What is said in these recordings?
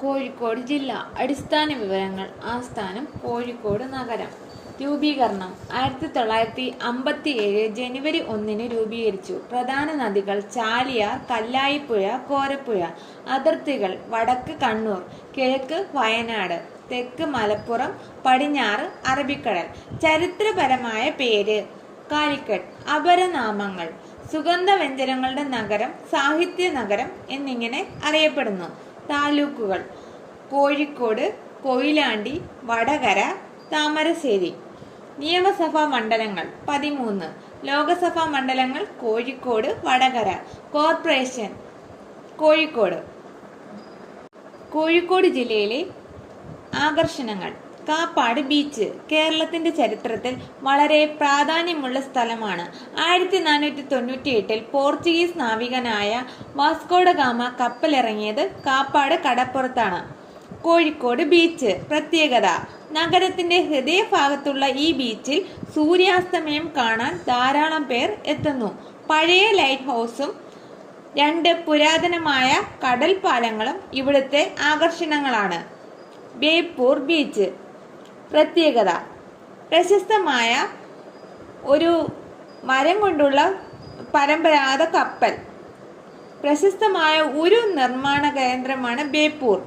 കോഴിക്കോട് ജില്ല. അടിസ്ഥാന വിവരങ്ങൾ. ആസ്ഥാനം കോഴിക്കോട് നഗരം. രൂപീകരണം 1957 ജനുവരി 1 രൂപീകരിച്ചു. പ്രധാന നദികൾ ചാലിയാർ, കല്ലായിപ്പുഴ, കോരപ്പുഴ. അതിർത്തികൾ വടക്ക് കണ്ണൂർ, കിഴക്ക് വയനാട്, തെക്ക് മലപ്പുറം, പടിഞ്ഞാറ് അറബിക്കടൽ. ചരിത്രപരമായ പേര് കാലിക്കറ്റ്. അപരനാമങ്ങൾ സുഗന്ധവ്യഞ്ജനങ്ങളുടെ നഗരം, സാഹിത്യ നഗരം എന്നിങ്ങനെ അറിയപ്പെടുന്നു. താലൂക്കുകൾ കോഴിക്കോട്, കൊയിലാണ്ടി, വടകര, താമരശ്ശേരി. നിയമസഭാ മണ്ഡലങ്ങൾ 13. ലോകസഭാ മണ്ഡലങ്ങൾ കോഴിക്കോട്, വടകര. കോർപ്പറേഷൻ കോഴിക്കോട്. കോഴിക്കോട് ജില്ലയിലെ ആകർഷണങ്ങൾ. കാപ്പാട് ബീച്ച് കേരളത്തിന്റെ ചരിത്രത്തിൽ വളരെ പ്രാധാന്യമുള്ള സ്ഥലമാണ്. 1498 പോർച്ചുഗീസ് നാവികനായ വാസ്കോഡ ഗാമ കപ്പലിറങ്ങിയത് കാപ്പാട് കടപ്പുറത്താണ്. കോഴിക്കോട് ബീച്ച് പ്രത്യേകത. നഗരത്തിന്റെ ഹൃദയഭാഗത്തുള്ള ഈ ബീച്ചിൽ സൂര്യാസ്തമയം കാണാൻ ധാരാളം പേർ എത്തുന്നു. പഴയ ലൈറ്റ് ഹൗസും 2 പുരാതനമായ കടൽ പാലങ്ങളും ഇവിടുത്തെ ആകർഷണങ്ങളാണ്. ബേപ്പൂർ ബീച്ച് പ്രത്യേകത. പ്രശസ്തമായ ഒരു മരം കൊണ്ടുള്ള പരമ്പരാഗത കപ്പൽ. പ്രശസ്തമായ ഉരു നിർമ്മാണ കേന്ദ്രമാണ് ബേപ്പൂർ.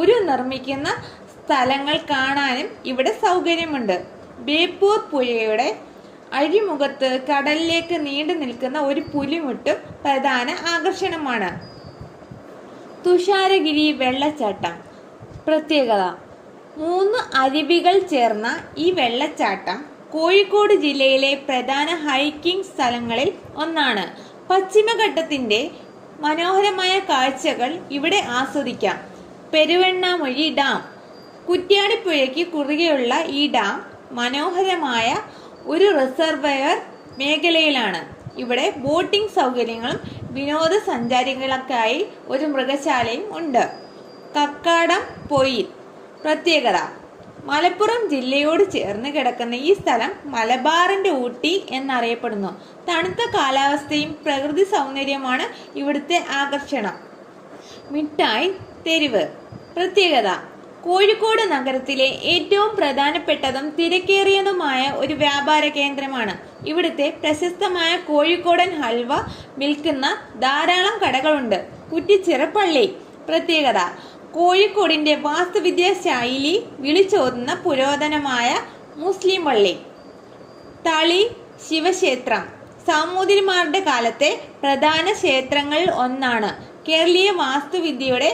ഉരു നിർമ്മിക്കുന്ന സ്ഥലങ്ങൾ കാണാനും ഇവിടെ സൗകര്യമുണ്ട്. ബേപ്പൂർ പുഴയുടെ അഴിമുഖത്ത് കടലിലേക്ക് നീണ്ടു നിൽക്കുന്ന ഒരു പുലിമുട്ടും പ്രധാന ആകർഷണമാണ്. തുഷാരഗിരി വെള്ളച്ചാട്ടം പ്രത്യേകത. 3 അരുവികൾ ചേർന്ന ഈ വെള്ളച്ചാട്ടം കോഴിക്കോട് ജില്ലയിലെ പ്രധാന ഹൈക്കിംഗ് സ്ഥലങ്ങളിൽ ഒന്നാണ്. പശ്ചിമഘട്ടത്തിന്റെ മനോഹരമായ കാഴ്ചകൾ ഇവിടെ ആസ്വദിക്കാം. പെരുവണ്ണാമൊഴി ഡാം. കുറ്റ്യാടിപ്പുഴയ്ക്ക് കുറുകെയുള്ള ഈ ഡാം മനോഹരമായ ഒരു റിസർവയർ മേഖലയിലാണ്. ഇവിടെ ബോട്ടിംഗ് സൗകര്യങ്ങളും വിനോദസഞ്ചാരികൾക്കായി ഒരു മൃഗശാലയും ഉണ്ട്. കക്കാടം പൊയിൽ പ്രത്യേകത. മലപ്പുറം ജില്ലയോട് ചേർന്ന് കിടക്കുന്ന ഈ സ്ഥലം മലബാറിന്റെ ഊട്ടി എന്നറിയപ്പെടുന്നു. തണുത്ത കാലാവസ്ഥയും പ്രകൃതി സൗന്ദര്യമാണ് ഇവിടുത്തെ ആകർഷണം. മിഠായി തെരുവ് പ്രത്യേകത. കോഴിക്കോട് നഗരത്തിലെ ഏറ്റവും പ്രധാനപ്പെട്ടതും തിരക്കേറിയതുമായ ഒരു വ്യാപാര കേന്ദ്രമാണ്. ഇവിടുത്തെ പ്രശസ്തമായ കോഴിക്കോടൻ ഹൽവ വിൽക്കുന്ന ധാരാളം കടകളുണ്ട്. കുറ്റിച്ചിറ പള്ളി പ്രത്യേകത. കോഴിക്കോടിന്റെ വാസ്തുവിദ്യാ ശൈലി വിളിച്ചോതുന്ന പുരാതനമായ മുസ്ലിം പള്ളി. തളി ശിവക്ഷേത്രം സാമൂതിരിമാരുടെ കാലത്തെ പ്രധാന ക്ഷേത്രങ്ങളിൽ ഒന്നാണ്. കേരളീയ വാസ്തുവിദ്യയുടെ